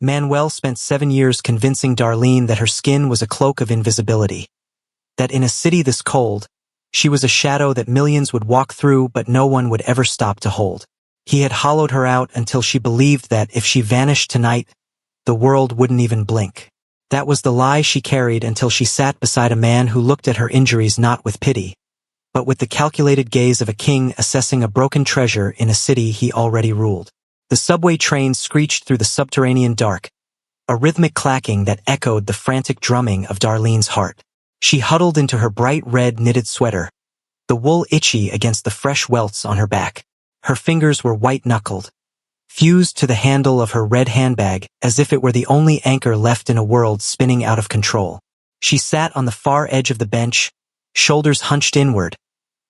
Manuel spent 7 years convincing Darlene that her skin was a cloak of invisibility. That in a city this cold, she was a shadow that millions would walk through but no one would ever stop to hold. He had hollowed her out until she believed that if she vanished tonight, the world wouldn't even blink. That was the lie she carried until she sat beside a man who looked at her injuries not with pity, but with the calculated gaze of a king assessing a broken treasure in a city he already ruled. The subway train screeched through the subterranean dark, a rhythmic clacking that echoed the frantic drumming of Darlene's heart. She huddled into her bright red knitted sweater, the wool itchy against the fresh welts on her back. Her fingers were white-knuckled, fused to the handle of her red handbag as if it were the only anchor left in a world spinning out of control. She sat on the far edge of the bench, shoulders hunched inward,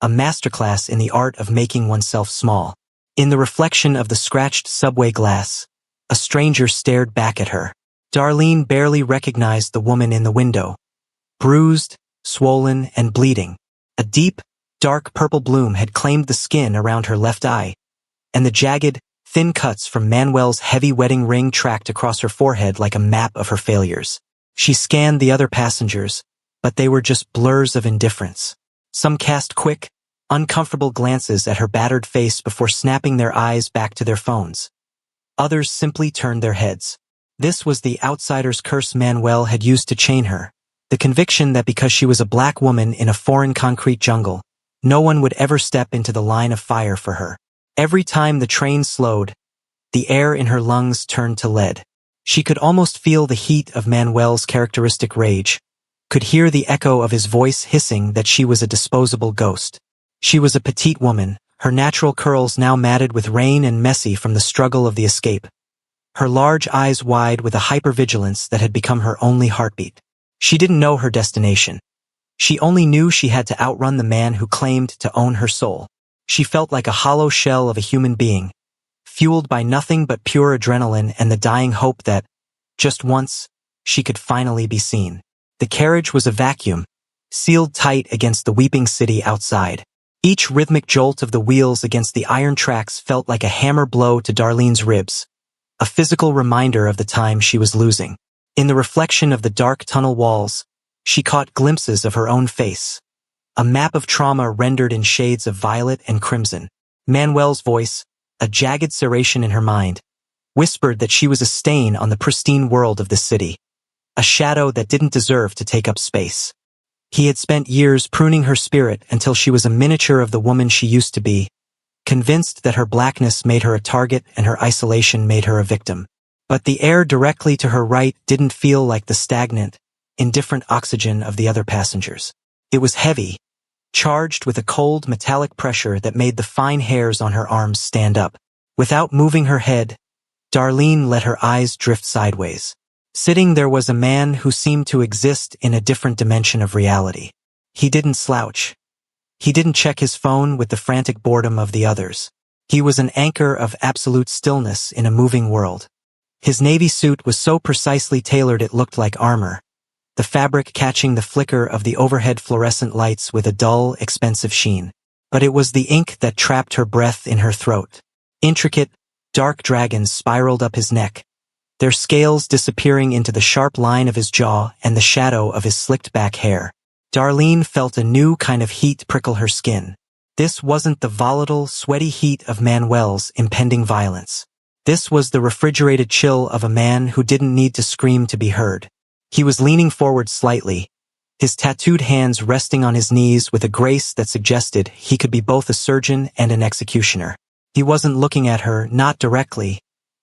a masterclass in the art of making oneself small. In the reflection of the scratched subway glass, a stranger stared back at her. Darlene barely recognized the woman in the window. Bruised, swollen, and bleeding. A deep, dark purple bloom had claimed the skin around her left eye, and the jagged, thin cuts from Manuel's heavy wedding ring tracked across her forehead like a map of her failures. She scanned the other passengers, but they were just blurs of indifference. Some cast quick, uncomfortable glances at her battered face before snapping their eyes back to their phones. Others simply turned their heads. This was the outsider's curse Manuel had used to chain her, the conviction that because she was a black woman in a foreign concrete jungle, no one would ever step into the line of fire for her. Every time the train slowed, the air in her lungs turned to lead. She could almost feel the heat of Manuel's characteristic rage, could hear the echo of his voice hissing that she was a disposable ghost. She was a petite woman, her natural curls now matted with rain and messy from the struggle of the escape, her large eyes wide with a hypervigilance that had become her only heartbeat. She didn't know her destination. She only knew she had to outrun the man who claimed to own her soul. She felt like a hollow shell of a human being, fueled by nothing but pure adrenaline and the dying hope that, just once, she could finally be seen. The carriage was a vacuum, sealed tight against the weeping city outside. Each rhythmic jolt of the wheels against the iron tracks felt like a hammer blow to Darlene's ribs, a physical reminder of the time she was losing. In the reflection of the dark tunnel walls, she caught glimpses of her own face, a map of trauma rendered in shades of violet and crimson. Manuel's voice, a jagged serration in her mind, whispered that she was a stain on the pristine world of the city, a shadow that didn't deserve to take up space. He had spent years pruning her spirit until she was a miniature of the woman she used to be, convinced that her blackness made her a target and her isolation made her a victim. But the air directly to her right didn't feel like the stagnant, indifferent oxygen of the other passengers. It was heavy, charged with a cold metallic pressure that made the fine hairs on her arms stand up. Without moving her head, Darlene let her eyes drift sideways. Sitting there was a man who seemed to exist in a different dimension of reality. He didn't slouch. He didn't check his phone with the frantic boredom of the others. He was an anchor of absolute stillness in a moving world. His navy suit was so precisely tailored it looked like armor, the fabric catching the flicker of the overhead fluorescent lights with a dull, expensive sheen. But it was the ink that trapped her breath in her throat. Intricate, dark dragons spiraled up his neck, their scales disappearing into the sharp line of his jaw and the shadow of his slicked-back hair. Darlene felt a new kind of heat prickle her skin. This wasn't the volatile, sweaty heat of Manuel's impending violence. This was the refrigerated chill of a man who didn't need to scream to be heard. He was leaning forward slightly, his tattooed hands resting on his knees with a grace that suggested he could be both a surgeon and an executioner. He wasn't looking at her, not directly,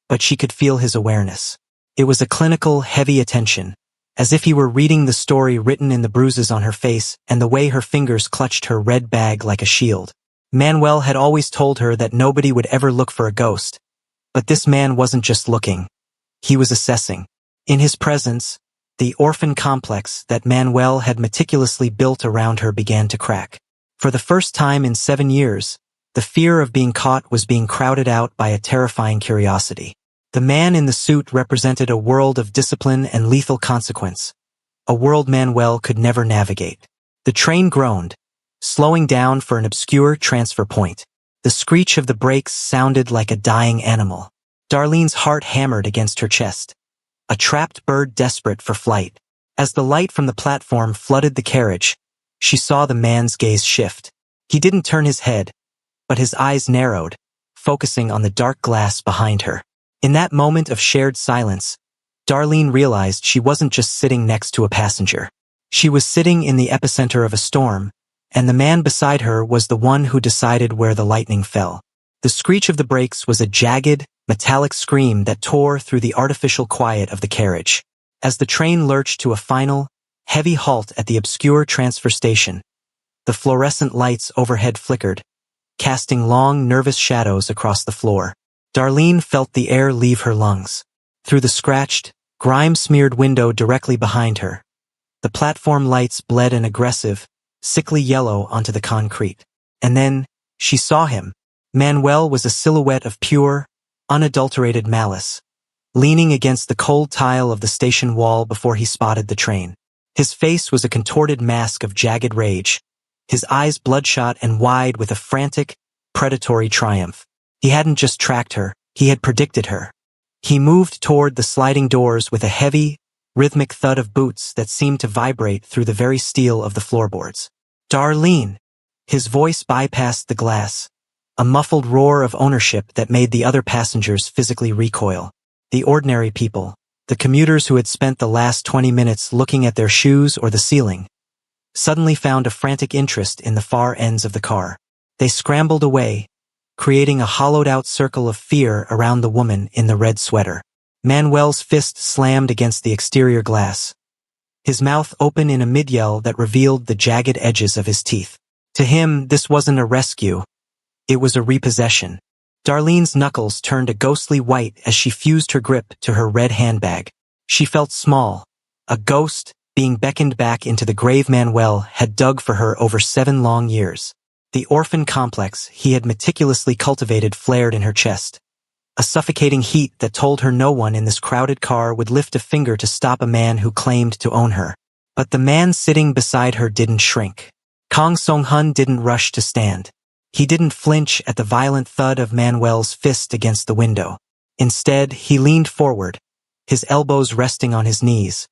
but she could feel his awareness. It was a clinical, heavy attention, as if he were reading the story written in the bruises on her face and the way her fingers clutched her red bag like a shield. Manuel had always told her that nobody would ever look for a ghost, but this man wasn't just looking. He was assessing. In his presence, the orphan complex that Manuel had meticulously built around her began to crack. For the first time in 7 years, the fear of being caught was being crowded out by a terrifying curiosity. The man in the suit represented a world of discipline and lethal consequence, a world Manuel could never navigate. The train groaned, slowing down for an obscure transfer point. The screech of the brakes sounded like a dying animal. Darlene's heart hammered against her chest. a trapped bird desperate for flight. As the light from the platform flooded the carriage, she saw the man's gaze shift. He didn't turn his head, but his eyes narrowed, focusing on the dark glass behind her. In that moment of shared silence, Darlene realized she wasn't just sitting next to a passenger. She was sitting in the epicenter of a storm, and the man beside her was the one who decided where the lightning fell. The screech of the brakes was a jagged, metallic scream that tore through the artificial quiet of the carriage. As the train lurched to a final, heavy halt at the obscure transfer station, the fluorescent lights overhead flickered, casting long, nervous shadows across the floor. Darlene felt the air leave her lungs. Through the scratched, grime-smeared window directly behind her, the platform lights bled an aggressive, sickly yellow onto the concrete. And then, she saw him. Manuel was a silhouette of pure, unadulterated malice, leaning against the cold tile of the station wall before he spotted the train. His face was a contorted mask of jagged rage, his eyes bloodshot and wide with a frantic, predatory triumph. He hadn't just tracked her, he had predicted her. He moved toward the sliding doors with a heavy, rhythmic thud of boots that seemed to vibrate through the very steel of the floorboards. Darlene! His voice bypassed the glass, a muffled roar of ownership that made the other passengers physically recoil. The ordinary people, the commuters who had spent the last 20 minutes looking at their shoes or the ceiling, suddenly found a frantic interest in the far ends of the car. They scrambled away, creating a hollowed-out circle of fear around the woman in the red sweater. Manuel's fist slammed against the exterior glass, his mouth open in a mid-yell that revealed the jagged edges of his teeth. To him, this wasn't a rescue. It was a repossession. Darlene's knuckles turned a ghostly white as she fused her grip to her red handbag. She felt small, a ghost being beckoned back into the grave Manuel had dug for her over 7 long years. The orphan complex he had meticulously cultivated flared in her chest, a suffocating heat that told her no one in this crowded car would lift a finger to stop a man who claimed to own her. But the man sitting beside her didn't shrink. Kang Song-hun didn't rush to stand. He didn't flinch at the violent thud of Manuel's fist against the window. Instead, he leaned forward, his elbows resting on his knees,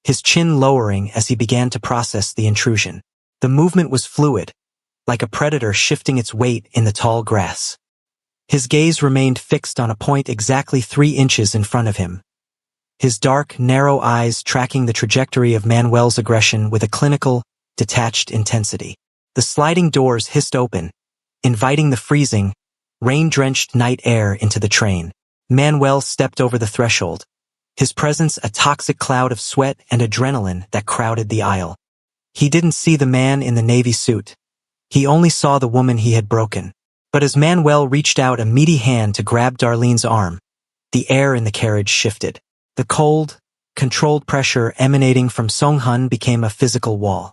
his chin lowering as he began to process the intrusion. The movement was fluid, like a predator shifting its weight in the tall grass. His gaze remained fixed on a point exactly 3 inches in front of him, his dark, narrow eyes tracking the trajectory of Manuel's aggression with a clinical, detached intensity. The sliding doors hissed open, inviting the freezing, rain-drenched night air into the train. Manuel stepped over the threshold, his presence a toxic cloud of sweat and adrenaline that crowded the aisle. He didn't see the man in the navy suit. He only saw the woman he had broken. But as Manuel reached out a meaty hand to grab Darlene's arm, the air in the carriage shifted. The cold, controlled pressure emanating from Song-hun became a physical wall.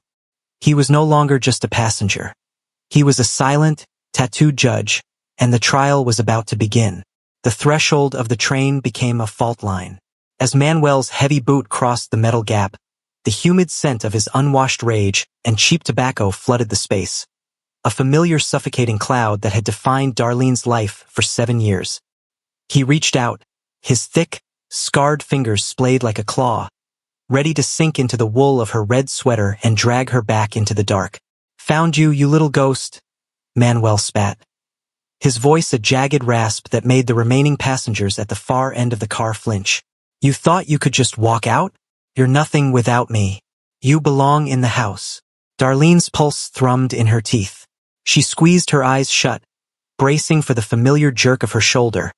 He was no longer just a passenger. He was a silent, tattooed judge, and the trial was about to begin. The threshold of the train became a fault line. As Manuel's heavy boot crossed the metal gap, the humid scent of his unwashed rage and cheap tobacco flooded the space. A familiar suffocating cloud that had defined Darlene's life for 7 years. He reached out, his thick, scarred fingers splayed like a claw, ready to sink into the wool of her red sweater and drag her back into the dark. "Found you, you little ghost," Manuel spat, his voice a jagged rasp that made the remaining passengers at the far end of the car flinch. "You thought you could just walk out? You're nothing without me. You belong in the house." Darlene's pulse thrummed in her teeth. She squeezed her eyes shut, bracing for the familiar jerk of her shoulder,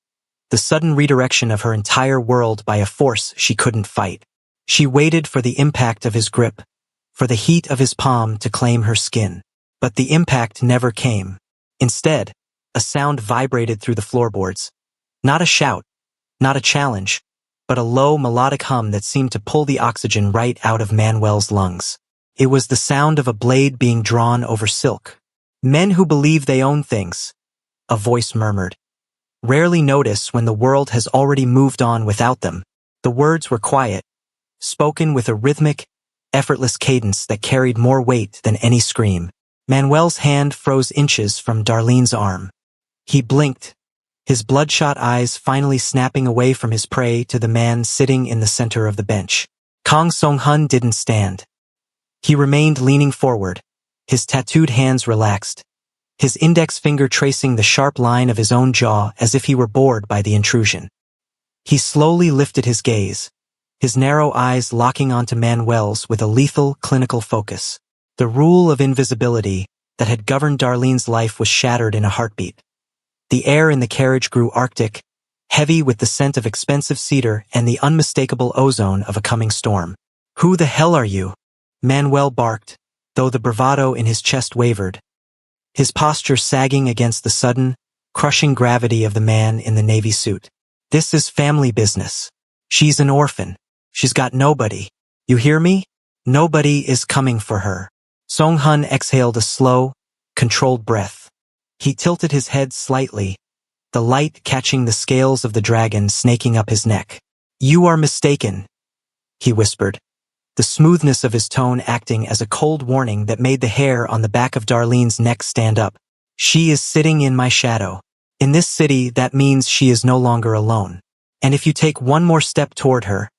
the sudden redirection of her entire world by a force she couldn't fight. She waited for the impact of his grip, for the heat of his palm to claim her skin. But the impact never came. Instead, a sound vibrated through the floorboards. Not a shout, not a challenge, but a low melodic hum that seemed to pull the oxygen right out of Manuel's lungs. It was the sound of a blade being drawn over silk. "Men who believe they own things," a voice murmured, "rarely notice when the world has already moved on without them." The words were quiet, spoken with a rhythmic, effortless cadence that carried more weight than any scream. Manuel's hand froze inches from Darlene's arm. He blinked, his bloodshot eyes finally snapping away from his prey to the man sitting in the center of the bench. Kang Song-hun didn't stand. He remained leaning forward, his tattooed hands relaxed, his index finger tracing the sharp line of his own jaw as if he were bored by the intrusion. He slowly lifted his gaze, his narrow eyes locking onto Manuel's with a lethal, clinical focus. The rule of invisibility that had governed Darlene's life was shattered in a heartbeat. The air in the carriage grew arctic, heavy with the scent of expensive cedar and the unmistakable ozone of a coming storm. "Who the hell are you?" Manuel barked, though the bravado in his chest wavered, his posture sagging against the sudden, crushing gravity of the man in the navy suit. "This is family business. She's an orphan. She's got nobody. You hear me? Nobody is coming for her." Song-hun exhaled a slow, controlled breath. He tilted his head slightly, the light catching the scales of the dragon snaking up his neck. "You are mistaken," he whispered, the smoothness of his tone acting as a cold warning that made the hair on the back of Darlene's neck stand up. "She is sitting in my shadow. In this city, that means she is no longer alone. And if you take one more step toward her,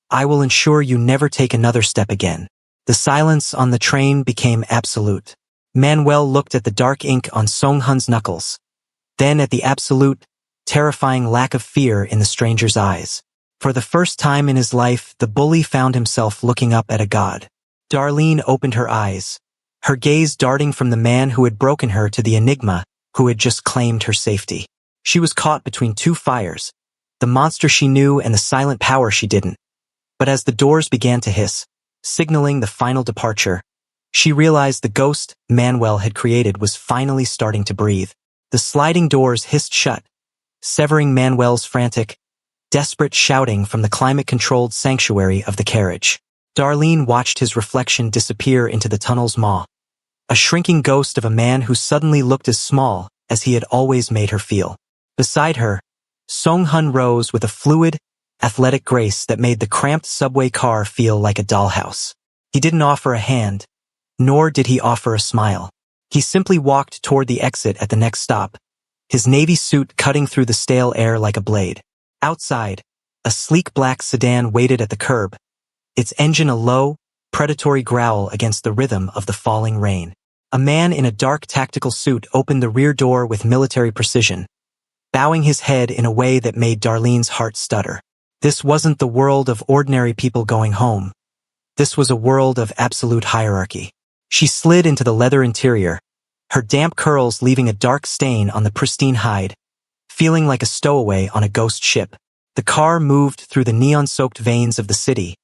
I will ensure you never take another step again." The silence on the train became absolute. Manuel looked at the dark ink on Song-hun's knuckles, then at the absolute, terrifying lack of fear in the stranger's eyes. For the first time in his life, the bully found himself looking up at a god. Darlene opened her eyes, her gaze darting from the man who had broken her to the enigma who had just claimed her safety. She was caught between two fires, the monster she knew and the silent power she didn't. But as the doors began to hiss, signaling the final departure, she realized the ghost Manuel had created was finally starting to breathe. The sliding doors hissed shut, severing Manuel's frantic, desperate shouting from the climate-controlled sanctuary of the carriage. Darlene watched his reflection disappear into the tunnel's maw, a shrinking ghost of a man who suddenly looked as small as he had always made her feel. Beside her, Song-hun rose with a fluid, athletic grace that made the cramped subway car feel like a dollhouse. He didn't offer a hand, nor did he offer a smile. He simply walked toward the exit at the next stop, his navy suit cutting through the stale air like a blade. Outside, a sleek black sedan waited at the curb, its engine a low, predatory growl against the rhythm of the falling rain. A man in a dark tactical suit opened the rear door with military precision, bowing his head in a way that made Darlene's heart stutter. This wasn't the world of ordinary people going home. This was a world of absolute hierarchy. She slid into the leather interior, her damp curls leaving a dark stain on the pristine hide, feeling like a stowaway on a ghost ship. The car moved through the neon-soaked veins of the city,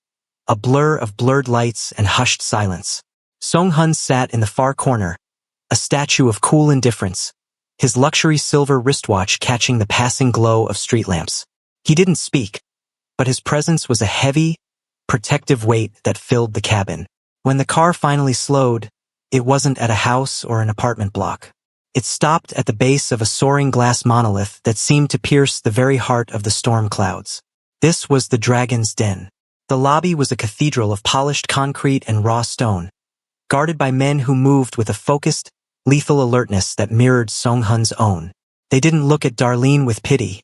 a blur of blurred lights and hushed silence. Song-hun sat in the far corner, a statue of cool indifference, his luxury silver wristwatch catching the passing glow of street lamps. He didn't speak, but his presence was a heavy, protective weight that filled the cabin. When the car finally slowed, it wasn't at a house or an apartment block. It stopped at the base of a soaring glass monolith that seemed to pierce the very heart of the storm clouds. This was the Dragon's Den. The lobby was a cathedral of polished concrete and raw stone, guarded by men who moved with a focused, lethal alertness that mirrored Song-hun's own. They didn't look at Darlene with pity.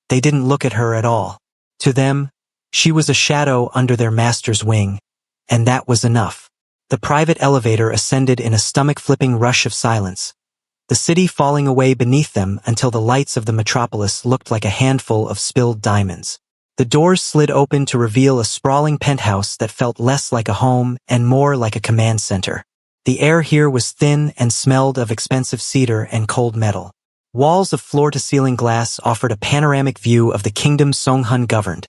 They didn't look at her at all. To them, she was a shadow under their master's wing, and that was enough. The private elevator ascended in a stomach-flipping rush of silence, the city falling away beneath them until the lights of the metropolis looked like a handful of spilled diamonds. The doors slid open to reveal a sprawling penthouse that felt less like a home and more like a command center. The air here was thin and smelled of expensive cedar and cold metal. Walls of floor-to-ceiling glass offered a panoramic view of the kingdom Song-hun governed,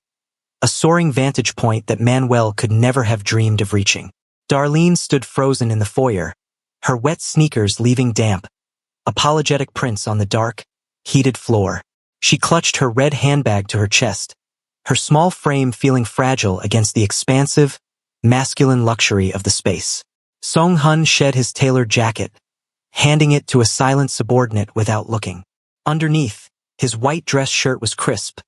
a soaring vantage point that Manuel could never have dreamed of reaching. Darlene stood frozen in the foyer, her wet sneakers leaving damp, apologetic prints on the dark, heated floor. She clutched her red handbag to her chest, her small frame feeling fragile against the expansive, masculine luxury of the space. Song-hun shed his tailored jacket, handing it to a silent subordinate without looking. Underneath, his white dress shirt was crisp,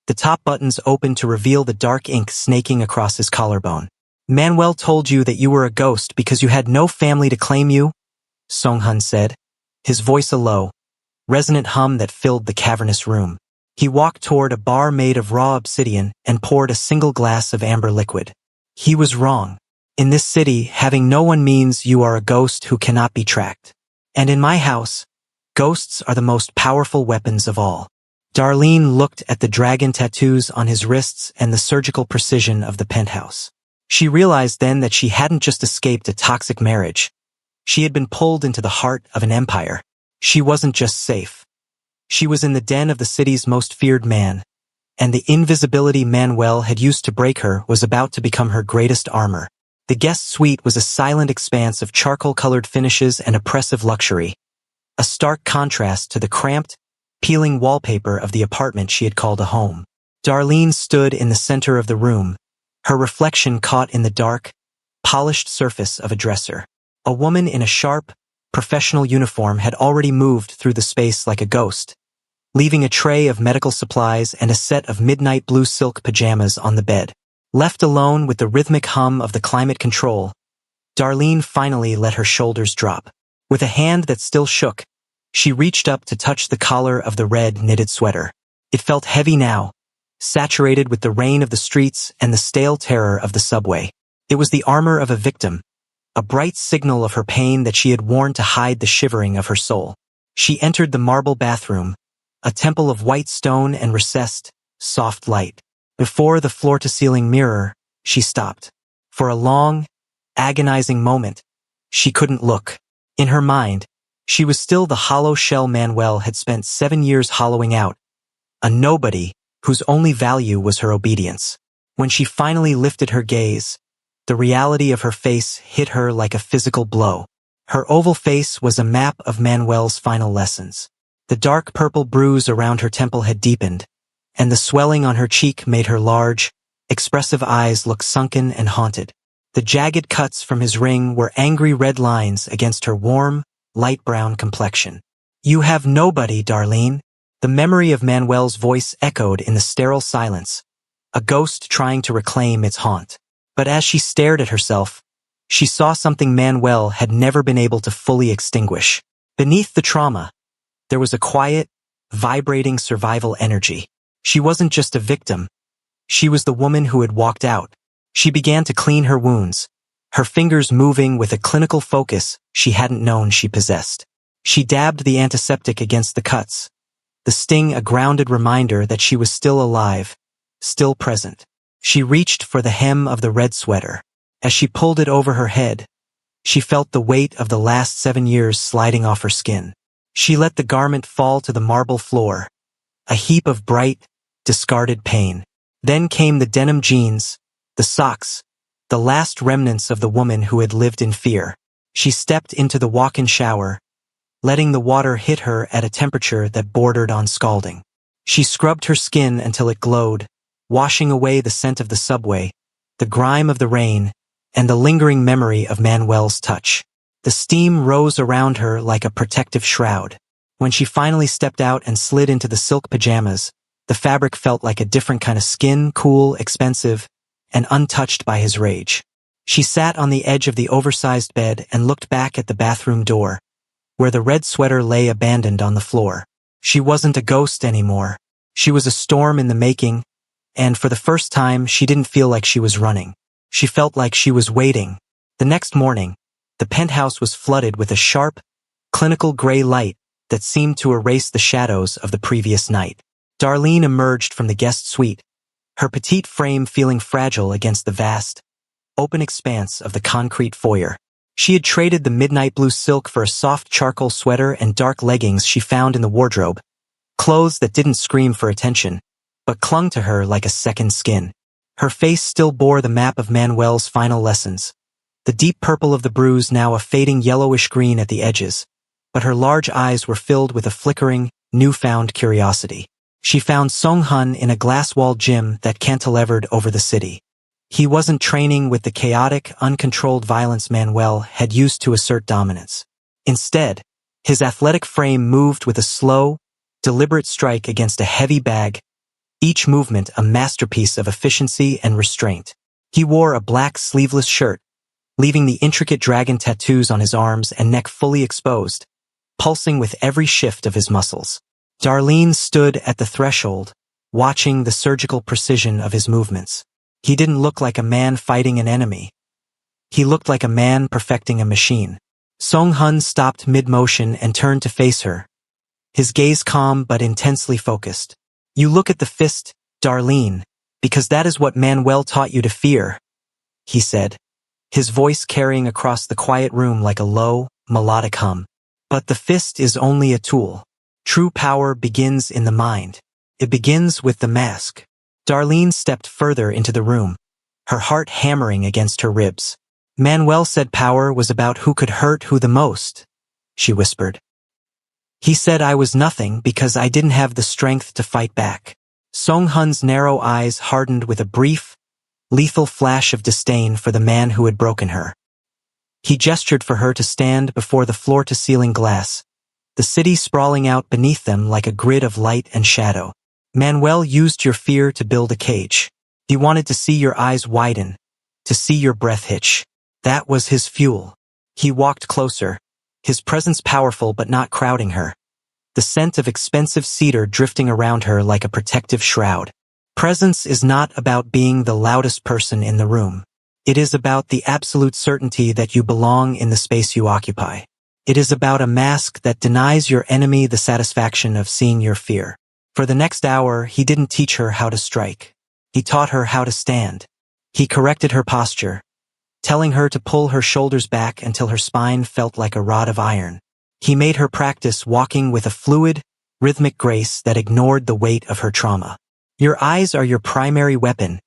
the top buttons open to reveal the dark ink snaking across his collarbone. "Manuel told you that you were a ghost because you had no family to claim you?" Song-hun said, his voice a low, resonant hum that filled the cavernous room. He walked toward a bar made of raw obsidian and poured a single glass of amber liquid. He was wrong. In this city, having no one means you are a ghost who cannot be tracked. And in my house, ghosts are the most powerful weapons of all. Darlene looked at the dragon tattoos on his wrists and the surgical precision of the penthouse. She realized then that she hadn't just escaped a toxic marriage. She had been pulled into the heart of an empire. She wasn't just safe. She was in the den of the city's most feared man, and the invisibility Manuel had used to break her was about to become her greatest armor. The guest suite was a silent expanse of charcoal-colored finishes and oppressive luxury, a stark contrast to the cramped, peeling wallpaper of the apartment she had called a home. Darlene stood in the center of the room, her reflection caught in the dark, polished surface of a dresser. A woman in a sharp, professional uniform had already moved through the space like a ghost, leaving a tray of medical supplies and a set of midnight blue silk pajamas on the bed. Left alone with the rhythmic hum of the climate control, Darlene finally let her shoulders drop. With a hand that still shook, she reached up to touch the collar of the red knitted sweater. It felt heavy now, saturated with the rain of the streets and the stale terror of the subway. It was the armor of a victim, a bright signal of her pain that she had worn to hide the shivering of her soul. She entered the marble bathroom, a temple of white stone and recessed, soft light. Before the floor-to-ceiling mirror, she stopped. For a long, agonizing moment, she couldn't look. In her mind, she was still the hollow shell Manuel had spent 7 years hollowing out, a nobody whose only value was her obedience. When she finally lifted her gaze, the reality of her face hit her like a physical blow. Her oval face was a map of Manuel's final lessons. The dark purple bruise around her temple had deepened, and the swelling on her cheek made her large, expressive eyes look sunken and haunted. The jagged cuts from his ring were angry red lines against her warm, light brown complexion. "You have nobody, Darlene." The memory of Manuel's voice echoed in the sterile silence, a ghost trying to reclaim its haunt. But as she stared at herself, she saw something Manuel had never been able to fully extinguish. Beneath the trauma, there was a quiet, vibrating survival energy. She wasn't just a victim. She was the woman who had walked out. She began to clean her wounds, her fingers moving with a clinical focus she hadn't known she possessed. She dabbed the antiseptic against the cuts, the sting a grounded reminder that she was still alive, still present. She reached for the hem of the red sweater. As she pulled it over her head, she felt the weight of the last 7 years sliding off her skin. She let the garment fall to the marble floor, a heap of bright, discarded pain. Then came the denim jeans, the socks, the last remnants of the woman who had lived in fear. She stepped into the walk-in shower, letting the water hit her at a temperature that bordered on scalding. She scrubbed her skin until it glowed, washing away the scent of the subway, the grime of the rain, and the lingering memory of Manuel's touch. The steam rose around her like a protective shroud. When she finally stepped out and slid into the silk pajamas, the fabric felt like a different kind of skin, cool, expensive, and untouched by his rage. She sat on the edge of the oversized bed and looked back at the bathroom door, where the red sweater lay abandoned on the floor. She wasn't a ghost anymore. She was a storm in the making, and for the first time, she didn't feel like she was running. She felt like she was waiting. The next morning, the penthouse was flooded with a sharp, clinical gray light that seemed to erase the shadows of the previous night. Darlene emerged from the guest suite, her petite frame feeling fragile against the vast, open expanse of the concrete foyer. She had traded the midnight blue silk for a soft charcoal sweater and dark leggings she found in the wardrobe, clothes that didn't scream for attention, but clung to her like a second skin. Her face still bore the map of Manuel's final lessons, the deep purple of the bruise now a fading yellowish green at the edges, but her large eyes were filled with a flickering, newfound curiosity. She found Song-hun in a glass-walled gym that cantilevered over the city. He wasn't training with the chaotic, uncontrolled violence Manuel had used to assert dominance. Instead, his athletic frame moved with a slow, deliberate strike against a heavy bag, each movement a masterpiece of efficiency and restraint. He wore a black sleeveless shirt, leaving the intricate dragon tattoos on his arms and neck fully exposed, pulsing with every shift of his muscles. Darlene stood at the threshold, watching the surgical precision of his movements. He didn't look like a man fighting an enemy. He looked like a man perfecting a machine. Song-hun stopped mid-motion and turned to face her, his gaze calm but intensely focused. "You look at the fist, Darlene, because that is what Manuel taught you to fear," he said, his voice carrying across the quiet room like a low, melodic hum. "But the fist is only a tool. True power begins in the mind. It begins with the mask." Darlene stepped further into the room, her heart hammering against her ribs. "Manuel said power was about who could hurt who the most," she whispered. "He said I was nothing because I didn't have the strength to fight back." Song-hun's narrow eyes hardened with a brief, lethal flash of disdain for the man who had broken her. He gestured for her to stand before the floor-to-ceiling glass, the city sprawling out beneath them like a grid of light and shadow. "Manuel used your fear to build a cage. He wanted to see your eyes widen, to see your breath hitch. That was his fuel." He walked closer, his presence powerful but not crowding her, the scent of expensive cedar drifting around her like a protective shroud. Presence is not about being the loudest person in the room. It is about the absolute certainty that you belong in the space you occupy. It is about a mask that denies your enemy the satisfaction of seeing your fear. For the next hour, he didn't teach her how to strike. He taught her how to stand. He corrected her posture, telling her to pull her shoulders back until her spine felt like a rod of iron. He made her practice walking with a fluid, rhythmic grace that ignored the weight of her trauma. "Your eyes are your primary weapon,"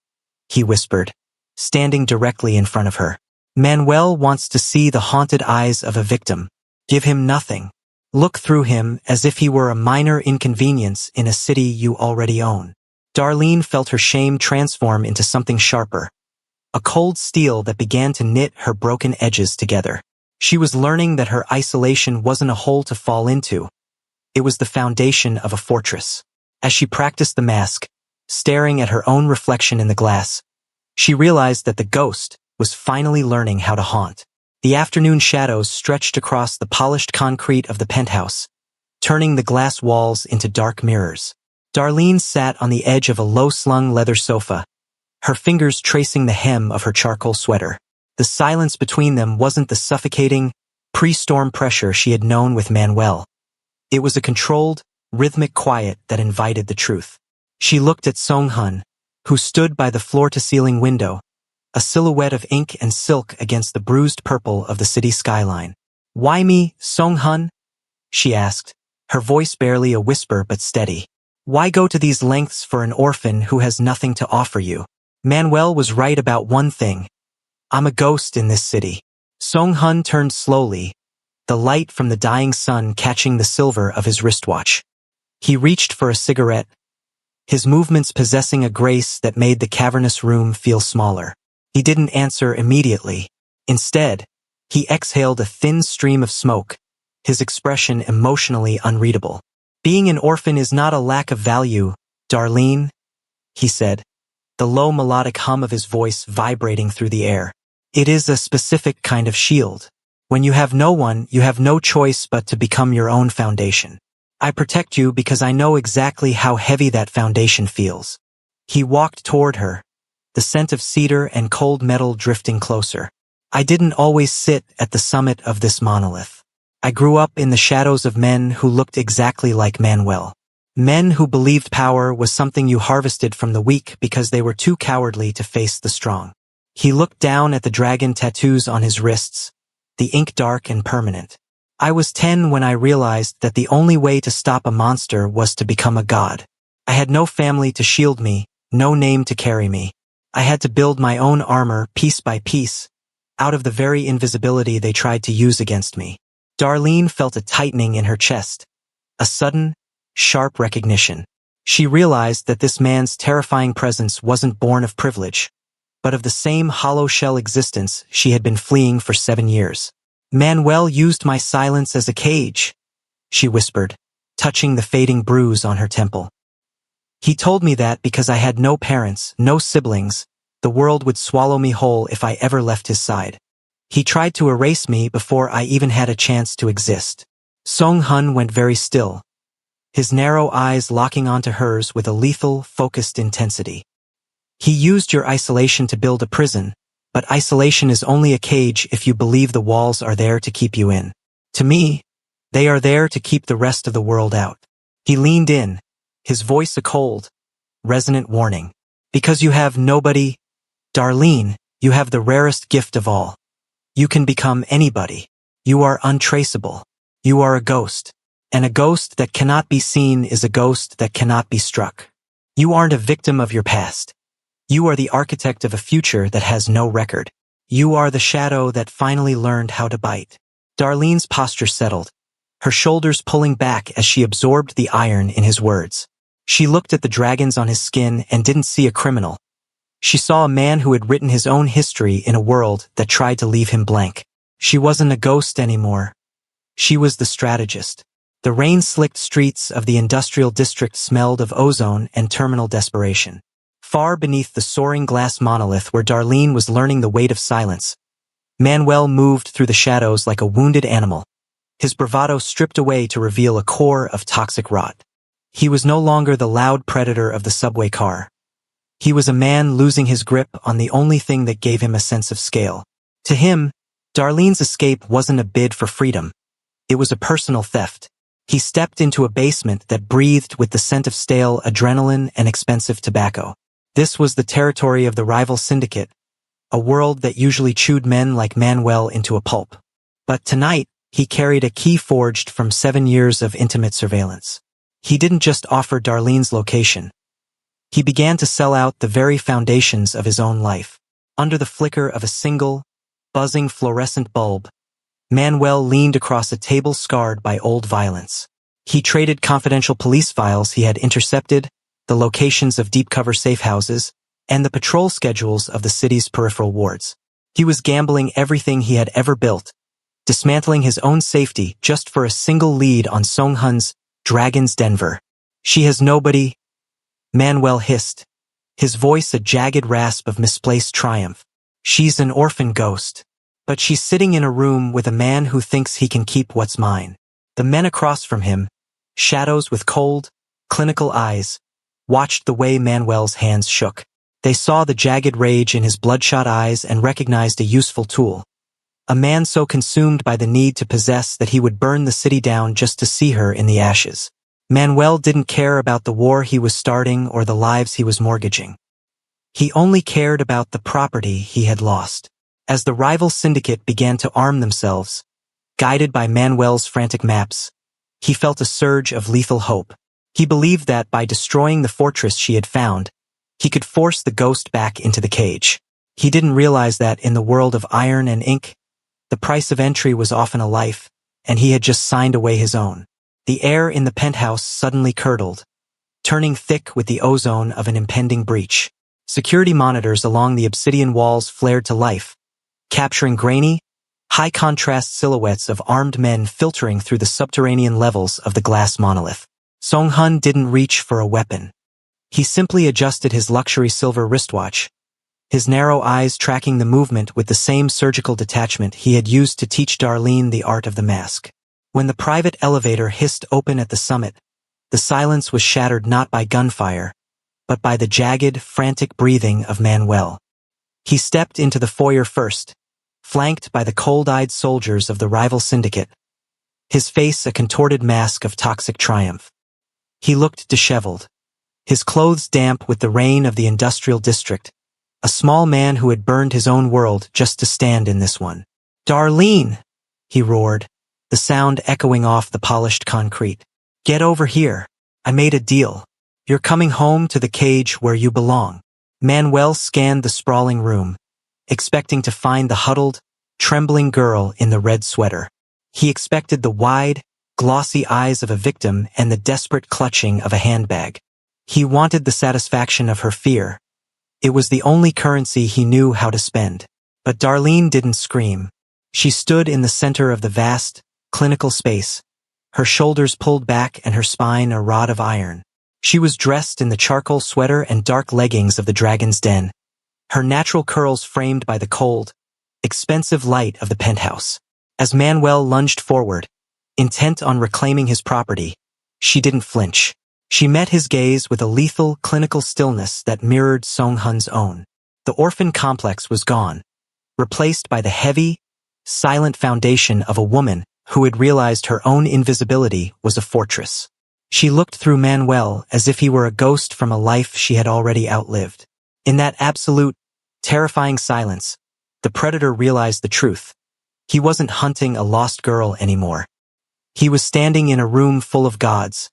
he whispered, standing directly in front of her. "Manuel wants to see the haunted eyes of a victim. Give him nothing. Look through him as if he were a minor inconvenience in a city you already own." Darlene felt her shame transform into something sharper, a cold steel that began to knit her broken edges together. She was learning that her isolation wasn't a hole to fall into. It was the foundation of a fortress. As she practiced the mask, staring at her own reflection in the glass, she realized that the ghost was finally learning how to haunt. The afternoon shadows stretched across the polished concrete of the penthouse, turning the glass walls into dark mirrors. Darlene sat on the edge of a low-slung leather sofa, her fingers tracing the hem of her charcoal sweater. The silence between them wasn't the suffocating, pre-storm pressure she had known with Manuel. It was a controlled, rhythmic quiet that invited the truth. She looked at Song-hun, who stood by the floor-to-ceiling window, a silhouette of ink and silk against the bruised purple of the city skyline. "Why me, Song-hun?" she asked, her voice barely a whisper but steady. "Why go to these lengths for an orphan who has nothing to offer you? Manuel was right about one thing. I'm a ghost in this city." Song-hun turned slowly, the light from the dying sun catching the silver of his wristwatch. He reached for a cigarette, his movements possessing a grace that made the cavernous room feel smaller. He didn't answer immediately. Instead, he exhaled a thin stream of smoke, his expression emotionally unreadable. "Being an orphan is not a lack of value, Darlene," he said, the low melodic hum of his voice vibrating through the air. "It is a specific kind of shield. When you have no one, you have no choice but to become your own foundation. I protect you because I know exactly how heavy that foundation feels." He walked toward her, the scent of cedar and cold metal drifting closer. "I didn't always sit at the summit of this monolith. I grew up in the shadows of men who looked exactly like Manuel. Men who believed power was something you harvested from the weak because they were too cowardly to face the strong." He looked down at the dragon tattoos on his wrists, the ink dark and permanent. "I was 10 when I realized that the only way to stop a monster was to become a god. I had no family to shield me, no name to carry me. I had to build my own armor piece by piece, out of the very invisibility they tried to use against me." Darlene felt a tightening in her chest, a sudden, sharp recognition. She realized that this man's terrifying presence wasn't born of privilege, but of the same hollow shell existence she had been fleeing for 7 years. "Manuel used my silence as a cage," she whispered, touching the fading bruise on her temple. "He told me that because I had no parents, no siblings, the world would swallow me whole if I ever left his side. He tried to erase me before I even had a chance to exist." Song Hun went very still, his narrow eyes locking onto hers with a lethal, focused intensity. He used your isolation to build a prison, but isolation is only a cage if you believe the walls are there to keep you in. To me, they are there to keep the rest of the world out. He leaned in, his voice a cold, resonant warning. Because you have nobody, Darlene, you have the rarest gift of all. You can become anybody. You are untraceable. You are a ghost. And a ghost that cannot be seen is a ghost that cannot be struck. You aren't a victim of your past. You are the architect of a future that has no record. You are the shadow that finally learned how to bite. Darlene's posture settled, her shoulders pulling back as she absorbed the iron in his words. She looked at the dragons on his skin and didn't see a criminal. She saw a man who had written his own history in a world that tried to leave him blank. She wasn't a ghost anymore. She was the strategist. The rain-slicked streets of the industrial district smelled of ozone and terminal desperation. Far beneath the soaring glass monolith where Darlene was learning the weight of silence, Manuel moved through the shadows like a wounded animal, his bravado stripped away to reveal a core of toxic rot. He was no longer the loud predator of the subway car. He was a man losing his grip on the only thing that gave him a sense of scale. To him, Darlene's escape wasn't a bid for freedom. It was a personal theft. He stepped into a basement that breathed with the scent of stale adrenaline and expensive tobacco. This was the territory of the rival syndicate, a world that usually chewed men like Manuel into a pulp. But tonight, he carried a key forged from 7 years of intimate surveillance. He didn't just offer Darlene's location. He began to sell out the very foundations of his own life. Under the flicker of a single, buzzing fluorescent bulb, Manuel leaned across a table scarred by old violence. He traded confidential police files he had intercepted, the locations of deep-cover safe houses, and the patrol schedules of the city's peripheral wards. He was gambling everything he had ever built, dismantling his own safety just for a single lead on Song Hun's Dragon's Denver. She has nobody, Manuel hissed, his voice a jagged rasp of misplaced triumph. She's an orphan ghost, but she's sitting in a room with a man who thinks he can keep what's mine. The men across from him, shadows with cold, clinical eyes, watched the way Manuel's hands shook. They saw the jagged rage in his bloodshot eyes and recognized a useful tool. A man so consumed by the need to possess that he would burn the city down just to see her in the ashes. Manuel didn't care about the war he was starting or the lives he was mortgaging. He only cared about the property he had lost. As the rival syndicate began to arm themselves, guided by Manuel's frantic maps, he felt a surge of lethal hope. He believed that by destroying the fortress she had found, he could force the ghost back into the cage. He didn't realize that in the world of iron and ink, the price of entry was often a life, and he had just signed away his own. The air in the penthouse suddenly curdled, turning thick with the ozone of an impending breach. Security monitors along the obsidian walls flared to life, capturing grainy, high-contrast silhouettes of armed men filtering through the subterranean levels of the glass monolith. Song Hun didn't reach for a weapon. He simply adjusted his luxury silver wristwatch, his narrow eyes tracking the movement with the same surgical detachment he had used to teach Darlene the art of the mask. When the private elevator hissed open at the summit, the silence was shattered not by gunfire, but by the jagged, frantic breathing of Manuel. He stepped into the foyer first, flanked by the cold-eyed soldiers of the rival syndicate, his face a contorted mask of toxic triumph. He looked disheveled, his clothes damp with the rain of the industrial district, a small man who had burned his own world just to stand in this one. "Darlene!" he roared, the sound echoing off the polished concrete. "Get over here. I made a deal. You're coming home to the cage where you belong." Manuel scanned the sprawling room, expecting to find the huddled, trembling girl in the red sweater. He expected the wide, glossy eyes of a victim and the desperate clutching of a handbag. He wanted the satisfaction of her fear. It was the only currency he knew how to spend. But Darlene didn't scream. She stood in the center of the vast, clinical space, her shoulders pulled back and her spine a rod of iron. She was dressed in the charcoal sweater and dark leggings of the Dragon's Den, her natural curls framed by the cold, expensive light of the penthouse. As Manuel lunged forward, intent on reclaiming his property. She didn't flinch. She met his gaze with a lethal, clinical stillness that mirrored Song-hun's own. The orphan complex was gone, replaced by the heavy, silent foundation of a woman who had realized her own invisibility was a fortress. She looked through Manuel as if he were a ghost from a life she had already outlived. In that absolute, terrifying silence, the predator realized the truth. He wasn't hunting a lost girl anymore. He was standing in a room full of gods,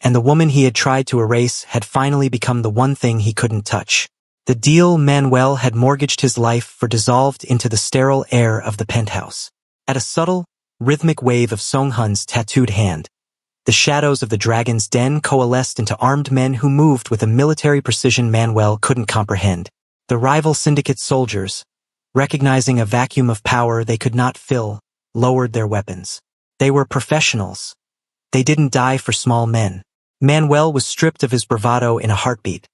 and the woman he had tried to erase had finally become the one thing he couldn't touch. The deal Manuel had mortgaged his life for dissolved into the sterile air of the penthouse. At a subtle, rhythmic wave of Song-hun's tattooed hand, the shadows of the dragon's den coalesced into armed men who moved with a military precision Manuel couldn't comprehend. The rival syndicate's soldiers, recognizing a vacuum of power they could not fill, lowered their weapons. They were professionals. They didn't die for small men. Manuel was stripped of his bravado in a heartbeat,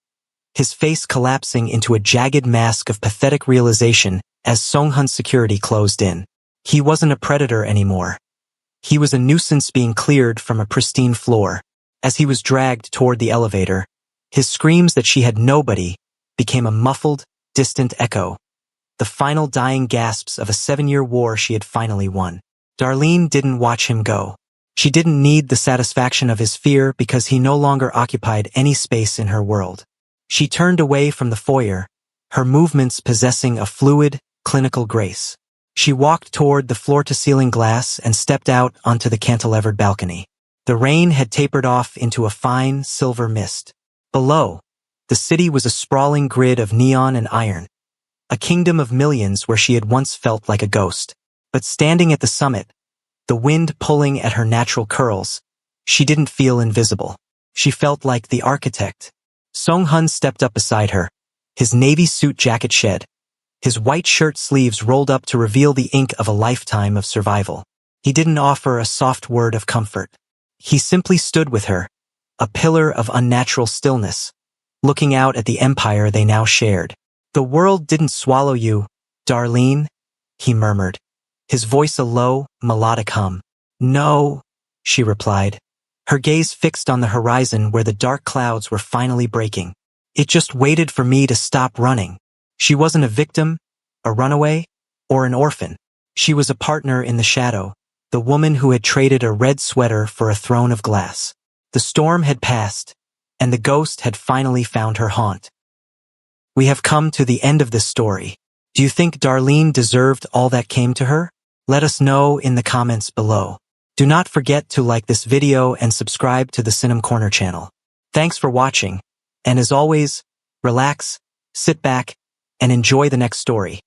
his face collapsing into a jagged mask of pathetic realization as Song-hun's security closed in. He wasn't a predator anymore. He was a nuisance being cleared from a pristine floor. As he was dragged toward the elevator, his screams that she had nobody became a muffled, distant echo, the final dying gasps of a 7-year war she had finally won. Darlene didn't watch him go. She didn't need the satisfaction of his fear because he no longer occupied any space in her world. She turned away from the foyer, her movements possessing a fluid, clinical grace. She walked toward the floor-to-ceiling glass and stepped out onto the cantilevered balcony. The rain had tapered off into a fine, silver mist. Below, the city was a sprawling grid of neon and iron, a kingdom of millions where she had once felt like a ghost. But standing at the summit, the wind pulling at her natural curls, she didn't feel invisible. She felt like the architect. Song-hun stepped up beside her, his navy suit jacket shed, his white shirt sleeves rolled up to reveal the ink of a lifetime of survival. He didn't offer a soft word of comfort. He simply stood with her, a pillar of unnatural stillness, looking out at the empire they now shared. "The world didn't swallow you, Darlene," he murmured, his voice a low, melodic hum. "No," she replied, her gaze fixed on the horizon where the dark clouds were finally breaking. "It just waited for me to stop running." She wasn't a victim, a runaway, or an orphan. She was a partner in the shadow, the woman who had traded a red sweater for a throne of glass. The storm had passed, and the ghost had finally found her haunt. We have come to the end of this story. Do you think Darlene deserved all that came to her? Let us know in the comments below. Do not forget to like this video and subscribe to the Cinema Corner channel. Thanks for watching, and as always, relax, sit back, and enjoy the next story.